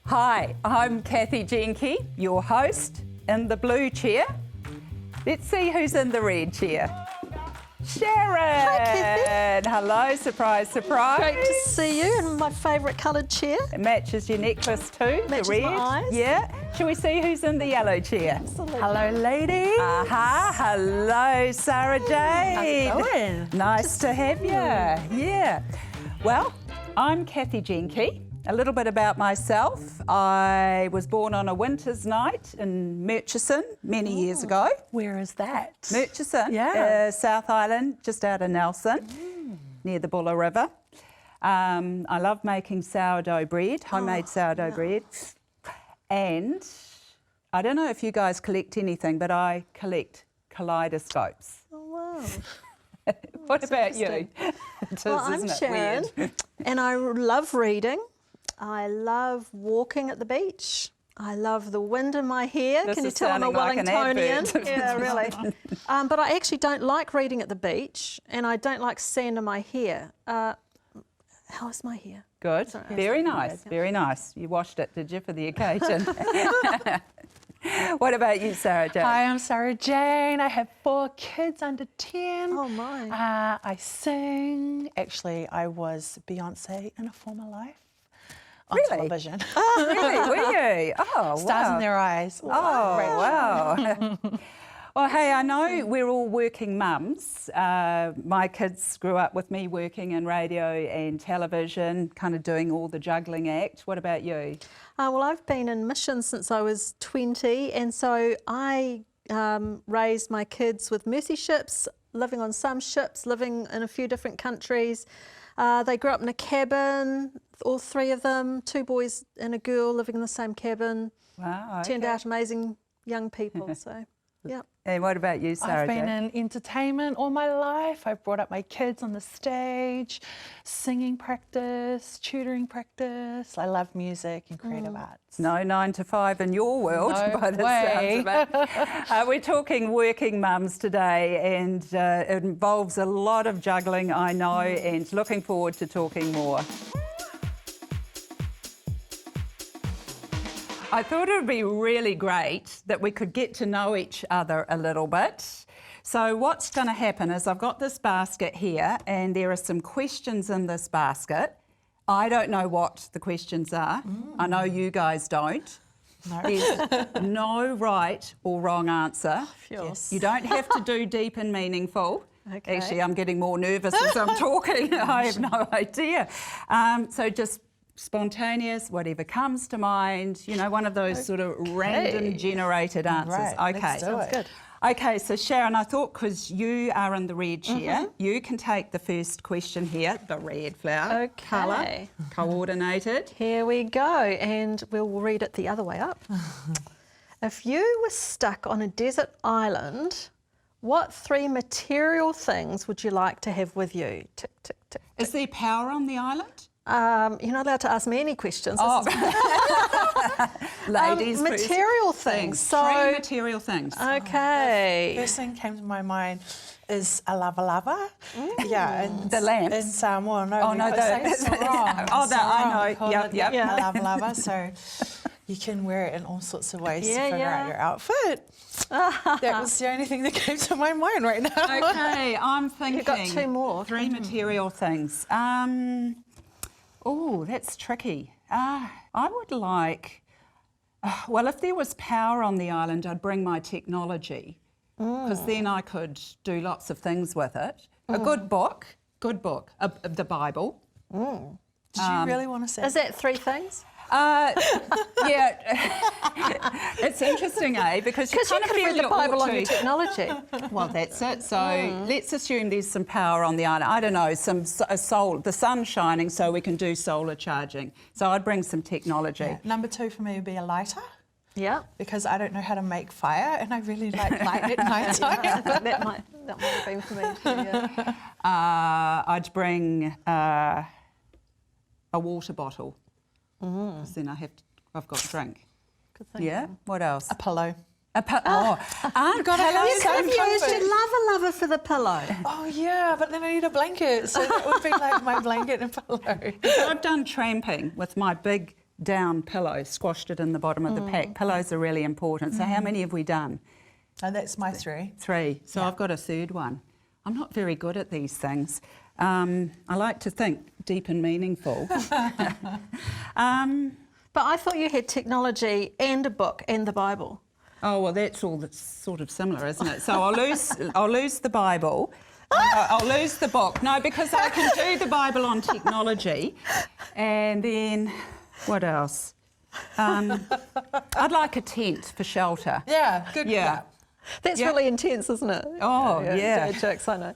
Hi, I'm Cathy Jenke, your host in the blue chair. Let's see who's in the red chair. Sharon! Hi, Cathy. Hello, surprise, surprise. Great to see you in my favourite coloured chair. It matches your necklace too, Matches the red. my eyes. Yeah. Shall we see who's in the yellow chair? Absolutely. Hello, ladies. Aha, hello, Sara-Jane. How's it going? Nice to have you. Yeah. Well, I'm Cathy Jenke. A little bit about myself. I was born on a winter's night in Murchison many years ago. Where is that? Murchison, Yeah. South Island, just out of Nelson, near the Buller River. I love making sourdough bread, homemade sourdough bread. And I don't know if you guys collect anything, but I collect kaleidoscopes. Oh, wow. What about you? Well, I'm Sharon, and I love reading. I love walking at the beach. I love the wind in my hair. This Can you is tell I'm a sounding like an Wellingtonian? advert. Yeah, really. But I actually don't like reading at the beach, and I don't like sand in my hair. How is my hair? Good. Sorry. Very nice, very nice. You washed it, did you, for the occasion? What about you, Sara-Jane? Hi, I'm Sara-Jane. I have 4 kids under 10. Oh, my. I sing. Actually, I was Beyonce in a former life on Really? television. Oh, really? Were you? Oh, Stars wow. in their eyes. Oh, wow. Well, hey, I know we're all working mums. My kids grew up with me working in radio and television, kind of doing all the juggling act. What about you? Well, I've been in mission since I was 20, and so I raised my kids with mercy ships, living on some ships, living in a few different countries. They grew up in a cabin, all 3 of them, 2 boys and a girl living in the same cabin. Wow, Turned okay. out amazing young people, so, yeah. And what about you, I've Sara-Jane? been in entertainment all my life. I've brought up my kids on the stage, singing practice, tutoring practice. I love music and creative arts. No 9 to 5 in your world, No by the way. sounds of it. We're talking working mums today, and it involves a lot of juggling, I know, and looking forward to talking more. I thought it would be really great that we could get to know each other a little bit. So what's going to happen is I've got this basket here, and there are some questions in this basket. I don't know what the questions are. I know you guys don't. No. There's no right or wrong answer. Yes. You don't have to do deep and meaningful. Okay. Actually, I'm getting more nervous as I'm talking. I have no idea. So just spontaneous, whatever comes to mind, you know, one of those sort of random generated answers. Right, Okay. let's do it. Good. Okay, so Sharon, I thought because you are in the red chair, you can take the first question here, the red flower, Okay. colour, coordinated. Here we go, and we'll read it the other way up. If you were stuck on a desert island, what 3 material things would you like to have with you? Tick, tick, tick. Is there power on the island? You're not allowed to ask me any questions. Oh. Ladies first. Material things. So, 3 material things. okay. First thing came to my mind is a lava. Yeah, and The lamps. in Samoa. No, Oh, no, it's the- sarong. Oh, that I know. We call Yep, it yep. Yeah. a lava. So you can wear it in all sorts of ways to Yeah, figure yeah. out your outfit. That was the only thing that came to my mind right now. Okay, I'm thinking. You've got 2 more. 3 material things. Oh, that's tricky. I would like, well, if there was power on the island, I'd bring my technology, because then I could do lots of things with it. A good book, the Bible. Did you really want to say? Is that 3 things? Yeah, it's interesting, because you Because you kind of could feel read the you Bible ought on your to. technology. Well, that's it. So let's assume there's some power on the island. I don't know, the sun's shining, so we can do solar charging. So I'd bring some technology. Yeah. Number 2 for me would be a lighter. Yeah. because I don't know how to make fire, and I really like light at night time. that might have been for me too, yeah. I'd bring a water bottle, because then I've got a drink. Good thing. Yeah. What else? A pillow. Aren't Gotta have pillows some If you comfort. should love a lover for the pillow. Oh yeah, but then I need a blanket, so that would be like my blanket and pillow. I've done tramping with my big down pillow, squashed it in the bottom of the pack. Pillows are really important. So how many have we done? And that's my 3. 3. So I've got a third one. I'm not very good at these things. I like to think deep and meaningful. But I thought you had technology and a book and the Bible. Oh, well, that's all that's sort of similar, isn't it? So I'll lose the Bible. I'll lose the book. No, because I can do the Bible on technology. And then, what else? I'd like a tent for shelter. Yeah, good. Yeah. That's Yeah. really intense, isn't it? Oh, yeah. Dad jokes, I know.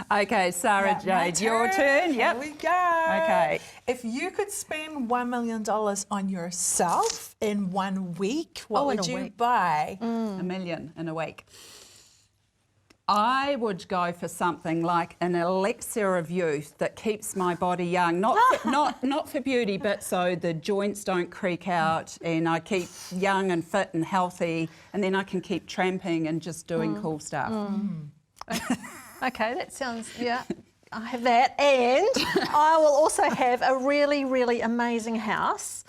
Okay, Sara-Jane, My your turn. Here Yep. we go. Okay. If you could spend $1 million on yourself in 1 week, what in would a you week. buy? $1 million in a week. I would go for something like an elixir of youth that keeps my body young. Not for beauty, but so the joints don't creak out and I keep young and fit and healthy, and then I can keep tramping and just doing cool stuff. Okay, that sounds, yeah. I have that. And I will also have a really, really amazing house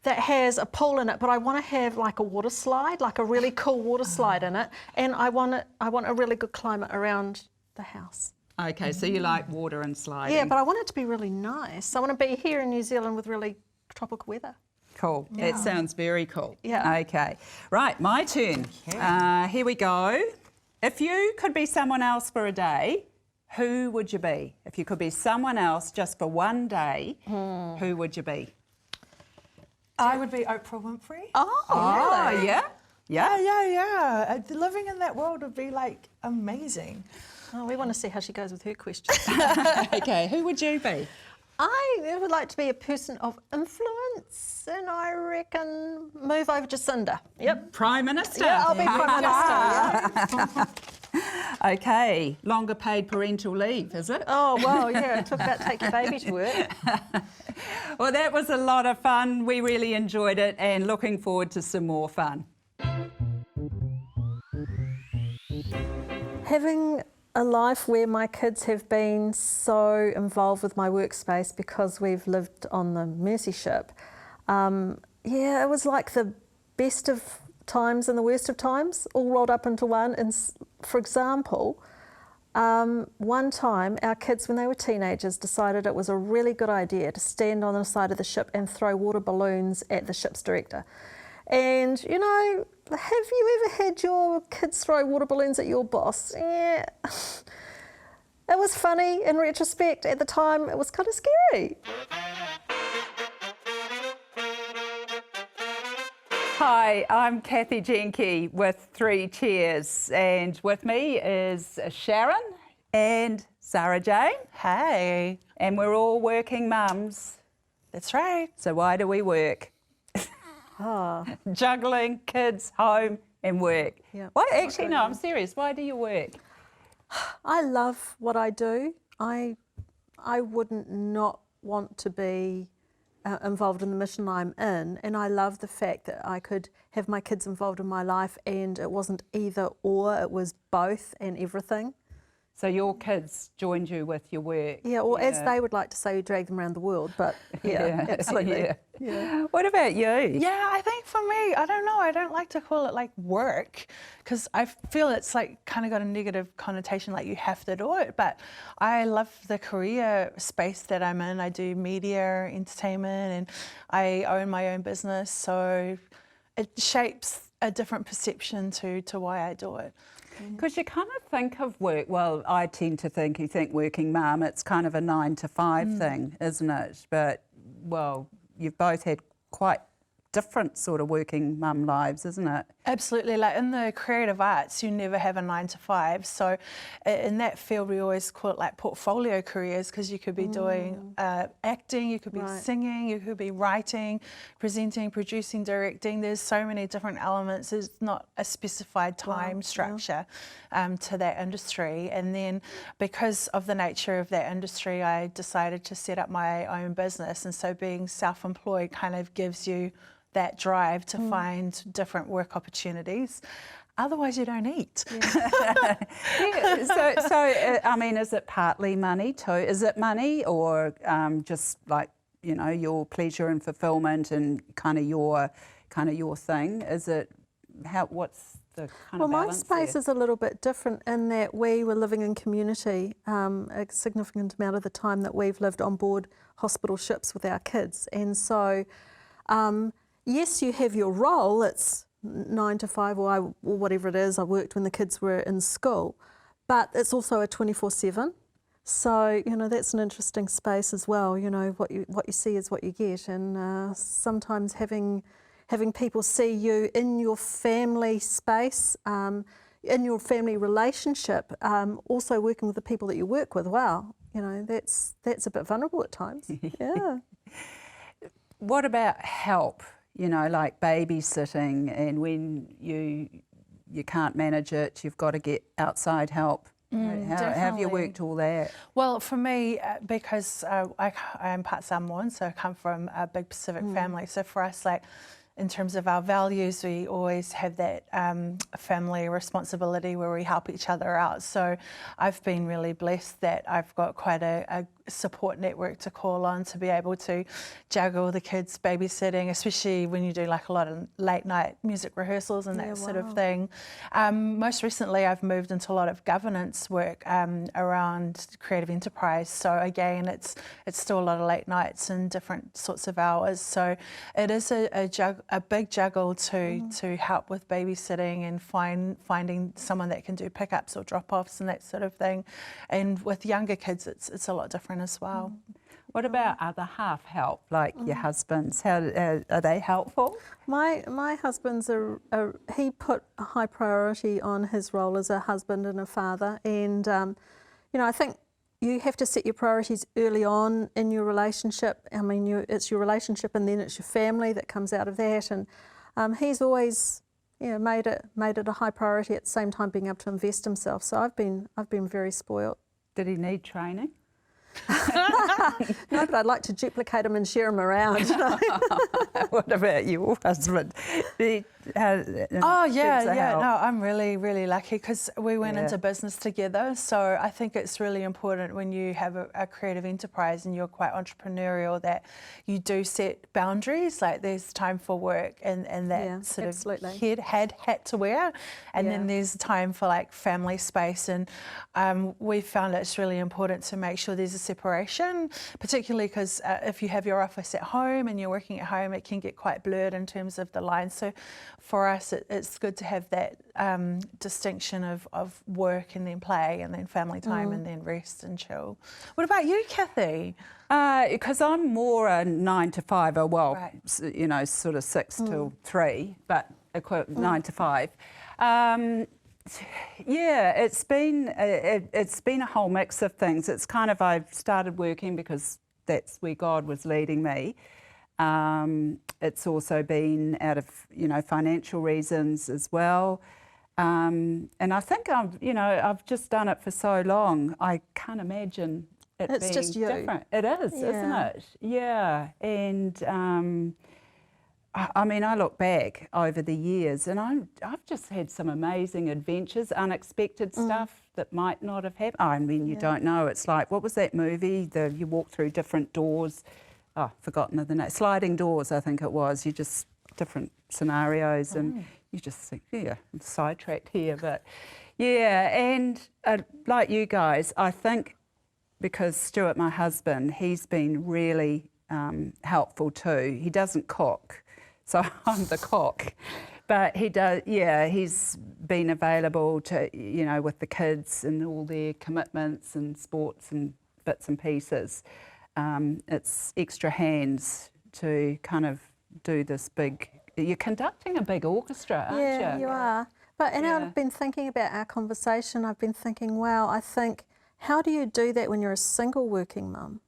that has a pool in it, but I want to have like a water slide, like a really cool water slide in it. And I want a really good climate around the house. Okay, so you like water and sliding. Yeah, but I want it to be really nice. I want to be here in New Zealand with really tropical weather. Cool. That sounds very cool. Yeah. Okay. Right, my turn. Here we go. If you could be someone else for a day, who would you be? If you could be someone else just for one day, who would you be? I would be Oprah Winfrey. Oh, really? yeah? Yeah. Yeah. Living in that world would be like amazing. Oh, we want to see how she goes with her questions. Okay, who would you be? I would like to be a person of influence, and I reckon move over Jacinda. Yep. Prime Minister. Yeah, I'll be Prime Minister. Yeah. Okay, longer paid parental leave, is it? Oh, well, yeah, talk about take your baby to work. Well, that was a lot of fun. We really enjoyed it and looking forward to some more fun. Having a life where my kids have been so involved with my workspace because we've lived on the Mercy ship, yeah, it was like the best of times and the worst of times all rolled up into one. And for example, one time our kids, when they were teenagers, decided it was a really good idea to stand on the side of the ship and throw water balloons at the ship's director. And, you know, have you ever had your kids throw water balloons at your boss? Yeah. It was funny in retrospect. At the time, it was kind of scary. Hi, I'm Cathy Jenke with 3 Cheers, and with me is Sharon and Sara-Jane, Hey, and we're all working mums. that's right. So why do we work? Juggling kids, home and work. Yeah. Why? Actually, no, I'm serious. Why do you work? I love what I do. I wouldn't not want to be involved in the mission I'm in, and I love the fact that I could have my kids involved in my life and it wasn't either or, it was both and everything. So your kids joined you with your work. Yeah, or as they would like to say, we drag them around the world, but yeah, absolutely. Yeah. What about you? Yeah, I think for me, I don't know. I don't like to call it like work because I feel it's like kind of got a negative connotation, like you have to do it. But I love the career space that I'm in. I do media, entertainment, and I own my own business. So it shapes a different perception to why I do it. Because you kind of think of work, well, I tend to think, you think working mum, it's kind of a 9 to 5 thing, isn't it? But, well, you've both had quite different sort of working mum lives, isn't it? Absolutely. Like in the creative arts, you never have a 9 to 5. So in that field, we always call it like portfolio careers, because you could be doing acting, you could be singing, you could be writing, presenting, producing, directing. There's so many different elements. There's not a specified time structure to that industry. And then because of the nature of that industry, I decided to set up my own business. And so being self-employed kind of gives you that drive to find different work opportunities. Otherwise, you don't eat. So I mean, is it partly money too? Is it money, or just like, you know, your pleasure and fulfilment and kind of your thing? Is it what's the kind of balance? Well, my space there? is a little bit different in that we were living in community a significant amount of the time that we've lived on board hospital ships with our kids, and so. Yes, you have your role, it's 9 to 5 or whatever it is. I worked when the kids were in school, but it's also a 24/7. So, you know, that's an interesting space as well. You know, what you see is what you get, and sometimes having people see you in your family space, in your family relationship, also working with the people that you work with, wow, you know, that's a bit vulnerable at times. Yeah. What about help? You know, like babysitting, and when you can't manage it, you've got to get outside help. How have you worked all that? Well, for me, because I am part Samoan, so I come from a big Pacific family. So for us, like, in terms of our values, we always have that family responsibility where we help each other out. So I've been really blessed that I've got quite a support network to call on to be able to juggle the kids babysitting, especially when you do like a lot of late night music rehearsals and that sort of thing. Most recently, I've moved into a lot of governance work around creative enterprise. So again, it's still a lot of late nights and different sorts of hours. So it is a big juggle to help with babysitting and finding someone that can do pickups or drop-offs and that sort of thing. And with younger kids, it's a lot different as well. What about other half help, like your husbands? How are they helpful? My husband's he put a high priority on his role as a husband and a father, and you know, I think you have to set your priorities early on in your relationship. I mean, it's your relationship, and then it's your family that comes out of that. And he's always, you know, made it a high priority at the same time being able to invest himself. So I've been very spoiled. Did he need training? No, but I'd like to duplicate him and share him around. What about your husband? No, I'm really, really lucky because we went into business together. So I think it's really important when you have a creative enterprise and you're quite entrepreneurial that you do set boundaries. Like there's time for work and that sort absolutely. of head hat to wear, and then there's time for like family space. And we found it's really important to make sure there's a separation, particularly because if you have your office at home and you're working at home, it can get quite blurred in terms of the lines. So for us, it's good to have that distinction of work and then play and then family time and then rest and chill. What about you, Cathy? Because I'm more a 9 to 5, or well, you know, sort of 6 till 3, but 9 to 5. Yeah, it's been a whole mix of things. It's kind of, I've started working because that's where God was leading me. It's also been out of, you know, financial reasons as well. And I think I've just done it for so long. I can't imagine it being just you. different. It is, isn't it? Yeah. And I mean, I look back over the years and I've just had some amazing adventures, unexpected stuff that might not have happened. I mean, you don't know. It's like, what was that movie? You walk through different doors. Oh, forgotten the name. Sliding doors, I think it was. You just, different scenarios and you just think, yeah, I'm sidetracked here. But yeah, and like you guys, I think because Stuart, my husband, he's been really helpful too. He doesn't cook. So I'm the cook, but he does. Yeah, he's been available to, you know, with the kids and all their commitments and sports and bits and pieces. It's extra hands to kind of do this big, you're conducting a big orchestra, aren't you? Yeah, you are. But I've been thinking about our conversation. I've been thinking, wow, I think, how do you do that when you're a single working mum?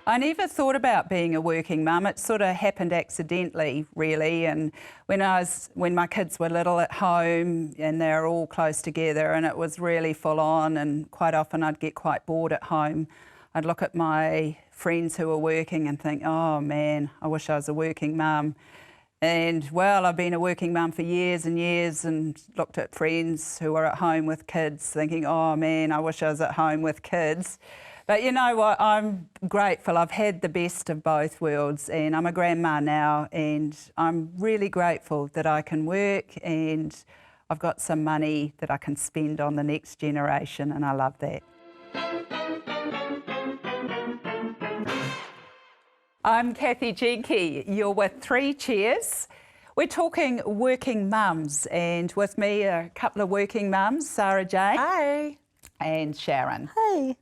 I never thought about being a working mum. It sort of happened accidentally, really. And when my kids were little at home and they were all close together, and it was really full on, and quite often I'd get quite bored at home. I'd look at my friends who were working and think, oh man, I wish I was a working mum. And well, I've been a working mum for years and years, and looked at friends who were at home with kids thinking, oh man, I wish I was at home with kids. But you know what, I'm grateful. I've had the best of both worlds, and I'm a grandma now, and I'm really grateful that I can work and I've got some money that I can spend on the next generation, and I love that. I'm Cathy Jenke. You're with 3 Cheers. We're talking working mums, and with me are a couple of working mums, Sara-Jane. Hi. And Sharon. Hey.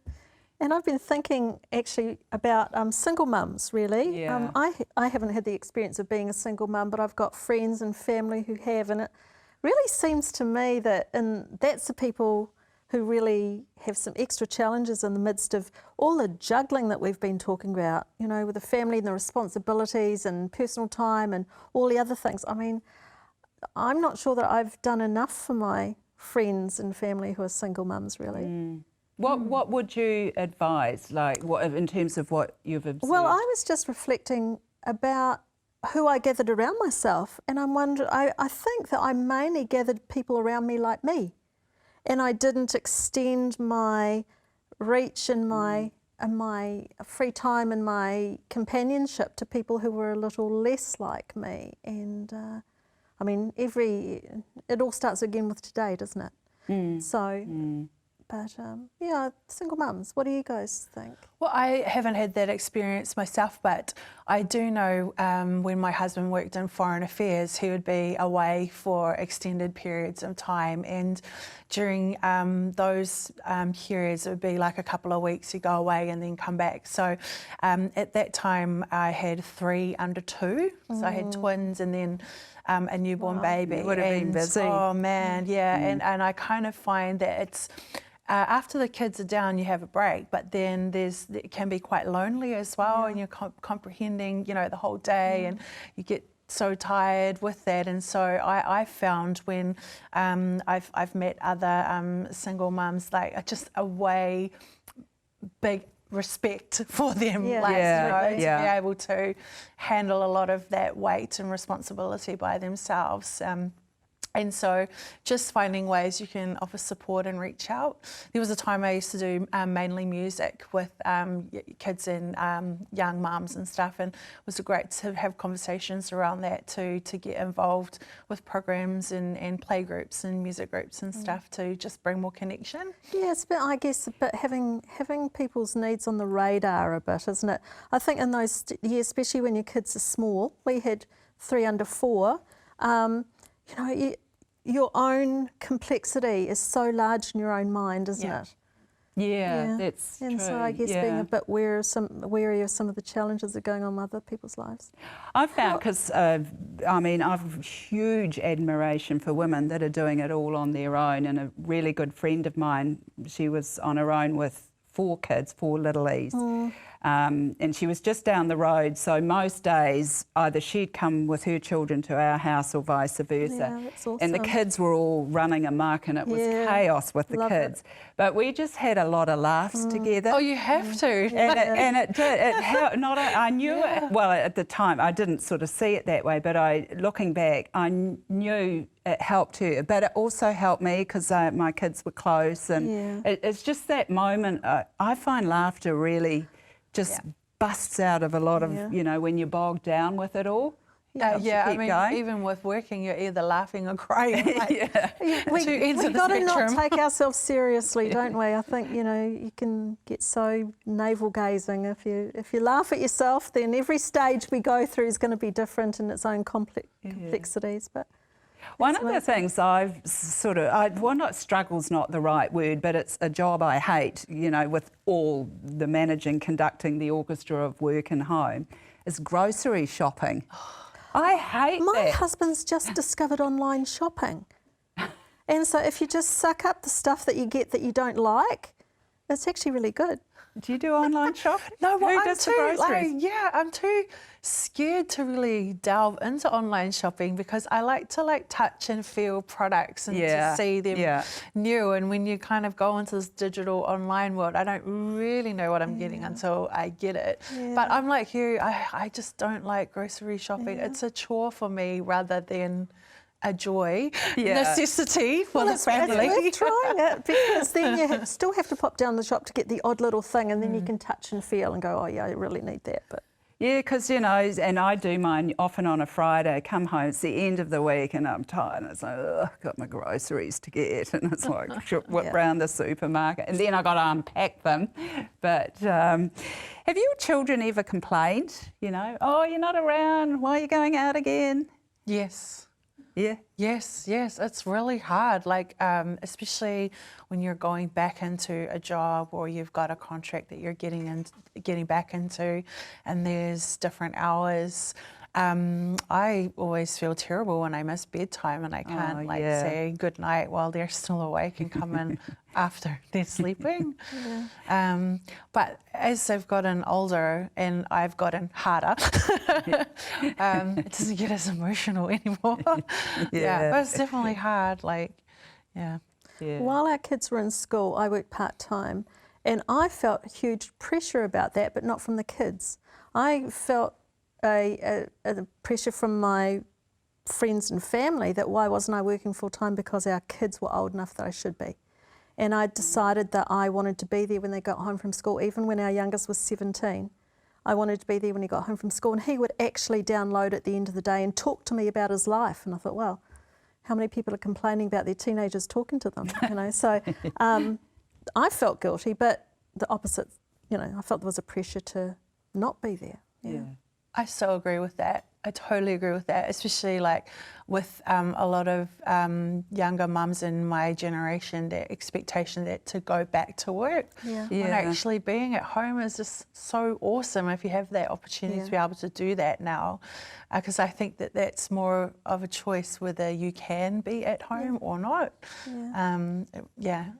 And I've been thinking actually about single mums, really. Yeah. I haven't had the experience of being a single mum, but I've got friends and family who have, and it really seems to me that that's the people who really have some extra challenges in the midst of all the juggling that we've been talking about, you know, with the family and the responsibilities and personal time and all the other things. I mean, I'm not sure that I've done enough for my friends and family who are single mums, really. Mm. What would you advise, like in terms of what you've observed? Well, I was just reflecting about who I gathered around myself, and I'm wondering, I think that I mainly gathered people around me like me, and I didn't extend my reach and my free time and my companionship to people who were a little less like me. And I mean, it all starts again with today, doesn't it? Mm. So. Mm. But yeah, single mums, what do you guys think? Well, I haven't had that experience myself, but I do know when my husband worked in foreign affairs, he would be away for extended periods of time, and during those periods, it would be like a couple of weeks, he'd go away and then come back. So at that time, I had 3 under 2, so I had twins and then a newborn baby. You would have been busy. Oh man, yeah, and I kind of find that it's, after the kids are down, you have a break, but then it can be quite lonely as well, and you're comprehending, you know, the whole day, and you get so tired with that. And so I found when I've met other single mums, like just a way big respect for them, Yeah. like, Yeah. you know, to be able to handle a lot of that weight and responsibility by themselves. And so just finding ways you can offer support and reach out. There was a time I used to do mainly music with kids and young mums and stuff, and it was great to have conversations around that to get involved with programs and play groups and music groups and stuff to just bring more connection. Yeah, it's a bit, I guess, but having people's needs on the radar a bit, isn't it? I think in those years, especially when your kids are small, we had 3 under 4, you know, your own complexity is so large in your own mind, isn't it? Yeah, that's and true. so I guess being a bit wary of some of the challenges that are going on in other people's lives. I've found, because I mean, I've huge admiration for women that are doing it all on their own, and a really good friend of mine, she was on her own with 4 kids, 4 little E's. And she was just down the road, so most days either she'd come with her children to our house or vice versa. Yeah, that's awesome. And the kids were all running amok, and it was chaos with the kids. But we just had a lot of laughs together. Oh, you have to. And it did. It helped. I knew it. Well, at the time, I didn't sort of see it that way, but looking back, I knew it helped her. But it also helped me because my kids were close, and it's just that moment. I find laughter really just busts out of a lot of, you know, when you're bogged down with it all. I mean, going. even with working, you're either laughing or crying. Like, We've ends of the got to not spectrum. take ourselves seriously, don't we? I think, you know, you can get so navel-gazing. If you laugh at yourself, then every stage we go through is going to be different in its own complexities. But One of the things I've not struggle's not the right word, but it's a job I hate, you know, with all the managing, conducting the orchestra of work and home, is grocery shopping. I hate that. My husband's just discovered online shopping. And so if you just suck up the stuff that you get that you don't like, it's actually really good. Do you do online shopping? No, well, Who I'm does the too, groceries? I'm too scared to really delve into online shopping because I like to touch and feel products and to see them new. And when you kind of go into this digital online world, I don't really know what I'm getting until I get it. Yeah. But I'm like you, I just don't like grocery shopping. It's a chore for me rather than a joy, necessity for the family. It's worth trying it because then you still have to pop down the shop to get the odd little thing, and then you can touch and feel and go, oh yeah, I really need that. But yeah, because, you know, and I do mine often on a Friday, come home, it's the end of the week and I'm tired and it's like, ugh, got my groceries to get, and it's like, whip round the supermarket and then I got to unpack them. But have your children ever complained, you know, oh, you're not around, why are you going out again? Yes. Yeah. Yes, it's really hard, especially when you're going back into a job or you've got a contract that you're getting back into and there's different hours. I always feel terrible when I miss bedtime and I can't say good night while they're still awake and come in after they're sleeping. But as they've gotten older and I've gotten harder, it doesn't get as emotional anymore. But it's definitely hard. While our kids were in school, I worked part-time and I felt huge pressure about that, but not from the kids. I felt a pressure from my friends and family that why wasn't I working full-time because our kids were old enough that I should be. And I decided that I wanted to be there when they got home from school, even when our youngest was 17. I wanted to be there when he got home from school, and he would actually download at the end of the day and talk to me about his life. And I thought, well, how many people are complaining about their teenagers talking to them? You know, so I felt guilty, but the opposite, you know, I felt there was a pressure to not be there. Yeah. I so agree with that. I totally agree with that, especially with a lot of younger mums in my generation, the expectation that to go back to work when actually being at home is just so awesome if you have that opportunity to be able to do that now, because I think that that's more of a choice whether you can be at home or not. You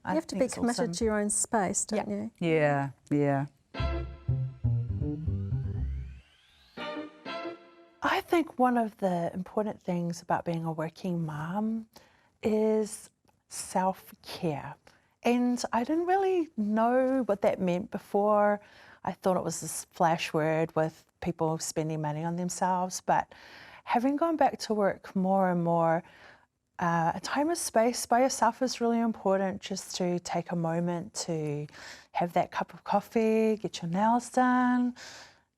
have to be committed to your own space, don't you? Yeah. I think one of the important things about being a working mum is self-care. And I didn't really know what that meant before. I thought it was this flash word with people spending money on themselves. But having gone back to work more and more, a time of space by yourself is really important, just to take a moment to have that cup of coffee, get your nails done,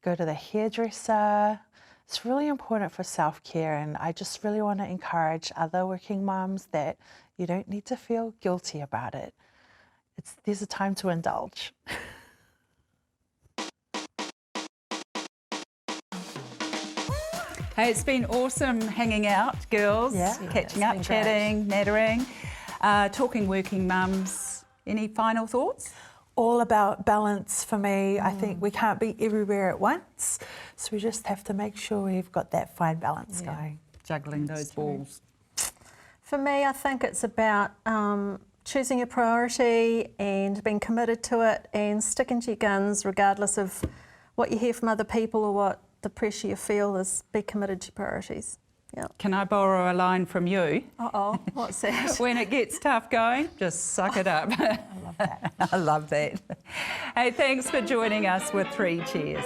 go to the hairdresser. It's really important for self-care, and I just really want to encourage other working mums that you don't need to feel guilty about it. There's a time to indulge. Hey, it's been awesome hanging out, girls, catching up, chatting, nattering, talking working mums. Any final thoughts? All about balance for me. I think we can't be everywhere at once, so we just have to make sure we've got that fine balance going. Juggling those balls. For me, I think it's about choosing a priority and being committed to it and sticking to your guns regardless of what you hear from other people or what the pressure you feel is. Be committed to your priorities. Can I borrow a line from you? Uh-oh, what's that? When it gets tough going, just suck it up. I love that. I love that. Hey, thanks for joining us with 3 Cheers.